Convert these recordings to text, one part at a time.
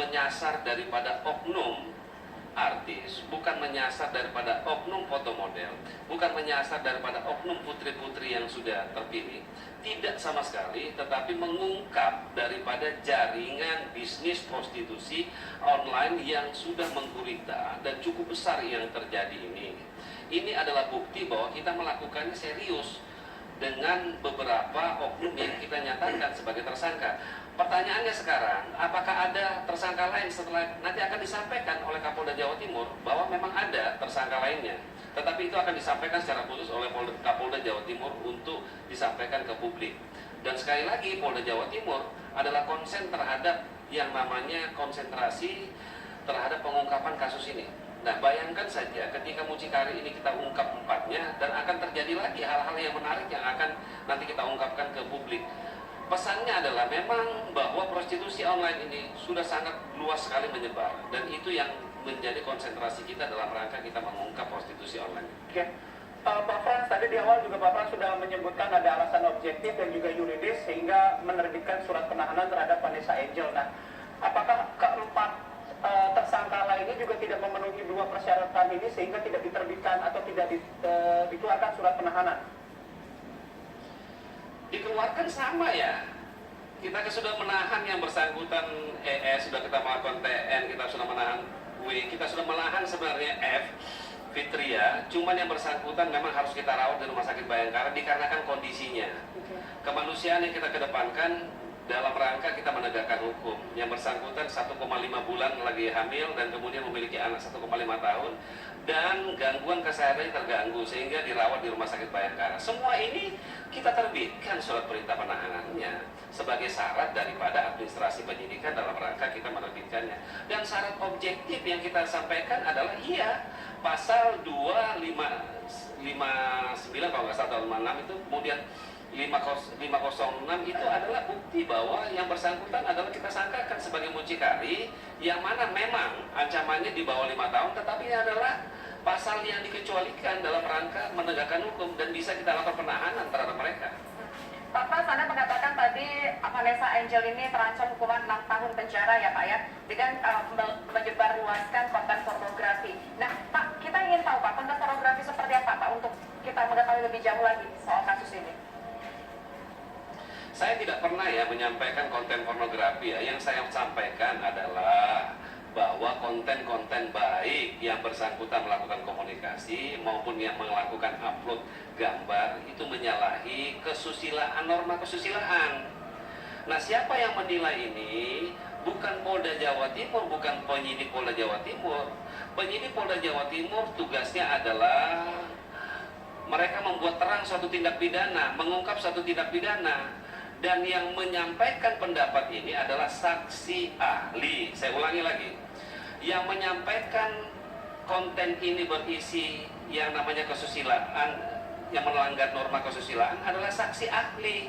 menyasar daripada oknum artis, bukan menyasar daripada oknum foto model, bukan menyasar daripada oknum putri-putri yang sudah terpilih, tidak sama sekali, tetapi mengungkap daripada jaringan bisnis prostitusi online yang sudah menggurita dan cukup besar yang terjadi ini. Ini adalah bukti bahwa kita melakukannya serius dengan beberapa oknum yang kita nyatakan sebagai tersangka. Pertanyaannya sekarang, apakah ada tersangka lain setelah nanti akan disampaikan oleh Kapolda Jawa Timur bahwa memang ada tersangka lainnya. Tetapi itu akan disampaikan secara khusus oleh Kapolda Jawa Timur untuk disampaikan ke publik. Dan sekali lagi, Polda Jawa Timur adalah konsen terhadap yang namanya konsentrasi terhadap pengungkapan kasus ini. Nah, bayangkan saja ketika mucikari ini kita ungkap empatnya, dan akan terjadi lagi hal-hal yang menarik yang akan nanti kita ungkapkan ke publik. Pesannya adalah memang bahwa prostitusi online ini sudah sangat luas sekali menyebar, dan itu yang menjadi konsentrasi kita dalam rangka kita mengungkap prostitusi online. Oke. Pak Frans, tadi di awal juga Pak Frans sudah menyebutkan ada alasan objektif dan juga yuridis sehingga menerbitkan surat penahanan terhadap Vanessa Angel. Nah, apakah keempat tersangka lainnya juga tidak memenuhi dua persyaratan ini sehingga tidak diterbitkan atau tidak dikeluarkan surat penahanan? Dikeluarkan sama ya. Kita sudah menahan yang bersangkutan sudah kita melakukan TN, kita sudah menahan W, kita sudah menahan sebenarnya F, Fitria, cuman yang bersangkutan memang harus kita rawat di Rumah Sakit Bayangkara dikarenakan kondisinya. Kemanusiaan yang kita kedepankan dalam rangka kita menegakkan hukum. Yang bersangkutan 1,5 bulan lagi hamil dan kemudian memiliki anak 1,5 tahun dan gangguan kesehatan terganggu sehingga dirawat di Rumah Sakit Bayangkara. Semua ini kita terbitkan surat perintah penahanannya sebagai syarat daripada administrasi penyidikan dalam rangka kita menerbitkannya. Dan syarat objektif yang kita sampaikan adalah pasal 259 kalau nggak salah, 56 itu, kemudian 506 itu adalah bukti bahwa yang bersangkutan adalah kita sangkakan sebagai mucikari yang mana memang ancamannya di bawah 5 tahun, tetapi ini adalah pasal yang dikecualikan dalam rangka menegakkan hukum dan bisa kita lakukan penahanan terhadap mereka. Pak Frans, Anda mengatakan tadi Vanessa Angel ini terancam hukuman 6 tahun penjara ya Pak ya, dengan menyebarluaskan konten pornografi. Nah Pak, kita ingin tahu Pak, konten pornografi seperti apa Pak untuk kita mengetahui lebih jauh lagi soal kasus ini. Saya tidak pernah menyampaikan konten pornografi ya. Yang saya sampaikan adalah bahwa konten-konten baik yang bersangkutan melakukan komunikasi maupun yang melakukan upload gambar itu menyalahi kesusilaan, norma kesusilaan. Nah, siapa yang menilai ini? Bukan Polda Jawa Timur, bukan penyidik Polda Jawa Timur. Penyidik Polda Jawa Timur tugasnya adalah mereka membuat terang suatu tindak pidana, mengungkap suatu tindak pidana. Dan yang menyampaikan pendapat ini adalah saksi ahli. Saya ulangi lagi, yang menyampaikan konten ini berisi yang namanya kesusilaan, yang melanggar norma kesusilaan adalah saksi ahli.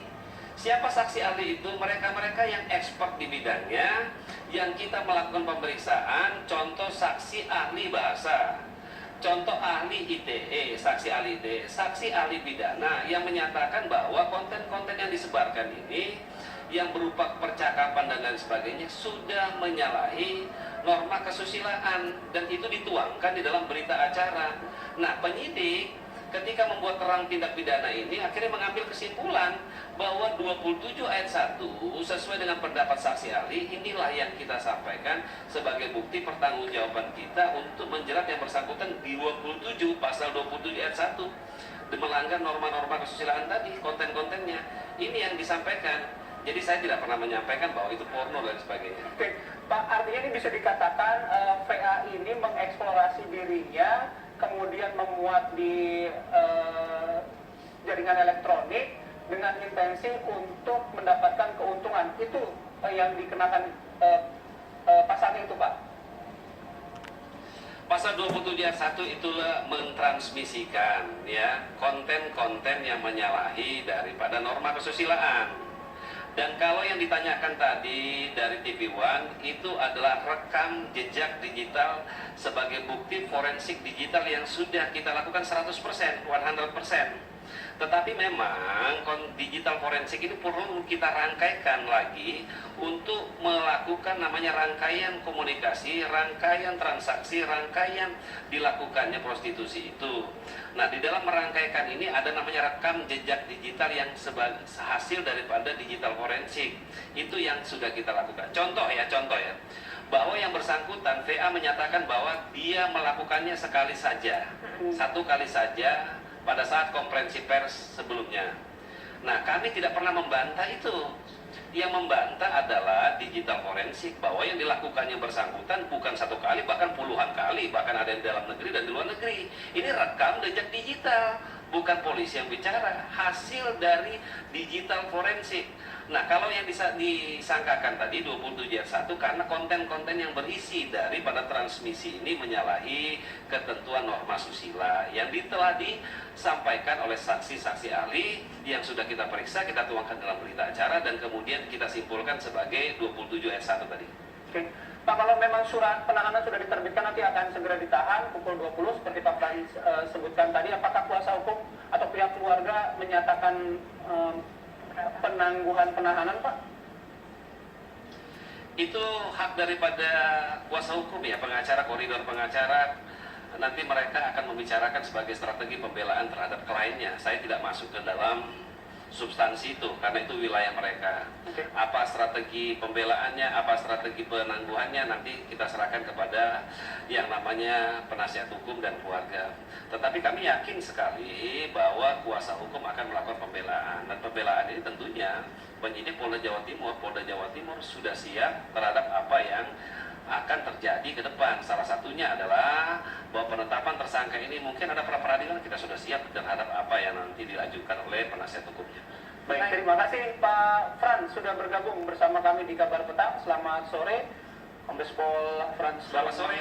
Siapa saksi ahli itu? Mereka-mereka yang expert di bidangnya, yang kita melakukan pemeriksaan. Contoh saksi ahli bahasa, contoh ahli ITE, saksi ahli ITE, saksi ahli pidana yang menyatakan bahwa konten-konten yang disebarkan ini yang berupa percakapan dan lain sebagainya sudah menyalahi norma kesusilaan dan itu dituangkan di dalam berita acara. Nah, penyidik ketika membuat terang tindak pidana ini akhirnya mengambil kesimpulan bahwa 27 ayat 1 sesuai dengan pendapat saksi ahli, inilah yang kita sampaikan sebagai bukti pertanggungjawaban kita untuk menjerat yang bersangkutan di 27 pasal 27 ayat 1 melanggar norma-norma kesusilaan tadi, konten-kontennya. Ini yang disampaikan. Jadi saya tidak pernah menyampaikan bahwa itu porno dan sebagainya. Oke, Pak, artinya ini bisa dikatakan VA ini mengeksplorasi dirinya, kemudian memuat di jaringan elektronik dengan intensi untuk mendapatkan keuntungan. Itu yang dikenakan pasalnya itu, Pak. Pasal 27 ayat 1 itulah mentransmisikan konten-konten yang menyalahi daripada norma kesusilaan. Dan kalau yang ditanyakan tadi dari TV One itu adalah rekam jejak digital sebagai bukti forensik digital yang sudah kita lakukan 100%, 100%. Tetapi memang digital forensik ini perlu kita rangkaikan lagi untuk melakukan namanya rangkaian komunikasi, rangkaian transaksi, rangkaian dilakukannya prostitusi itu. Nah, di dalam merangkaikan ini ada namanya rekam jejak digital yang hasil daripada digital forensik. Itu yang sudah kita lakukan. Contoh ya, bahwa yang bersangkutan VA menyatakan bahwa dia melakukannya sekali saja, satu kali saja pada saat konferensi pers sebelumnya. Nah, kami tidak pernah membantah itu. Yang membantah adalah digital forensik, bahwa yang dilakukannya bersangkutan bukan satu kali, bahkan puluhan kali, bahkan ada di dalam negeri dan di luar negeri. Ini rekam jejak digital, bukan polisi yang bicara, hasil dari digital forensik. Nah, kalau yang disangkakan tadi 27 ayat 1 karena konten-konten yang berisi daripada transmisi ini menyalahi ketentuan norma susila yang telah disampaikan oleh saksi-saksi ahli yang sudah kita periksa, kita tuangkan dalam berita acara dan kemudian kita simpulkan sebagai 27 ayat 1 tadi. Oke. Pak, kalau memang surat penahanan sudah diterbitkan nanti akan segera ditahan pukul 20 seperti Pak Fran sebutkan tadi, apakah kuasa hukum atau pihak keluarga menyatakan penangguhan penahanan, Pak? Itu hak daripada kuasa hukum ya, pengacara, koridor pengacara. Nanti mereka akan membicarakan sebagai strategi pembelaan terhadap kliennya. Saya tidak masuk ke dalam substansi itu, karena itu wilayah mereka. Oke. Apa strategi pembelaannya, apa strategi penangguhannya, nanti kita serahkan kepada yang namanya penasihat hukum dan keluarga. Tetapi kami yakin sekali bahwa kuasa hukum akan melakukan pembelaan, dan pembelaan ini tentunya penyidik Polda Jawa Timur sudah siap terhadap apa yang akan terjadi ke depan. Salah satunya adalah bahwa penetapan tersangka ini mungkin ada pra-peradilan, kita sudah siap terhadap apa yang nanti diajukan oleh penasihat hukumnya. Baik, terima kasih Pak Fran sudah bergabung bersama kami di Kabar Petang. Selamat sore, Kombes Pol Frans. Selamat sore.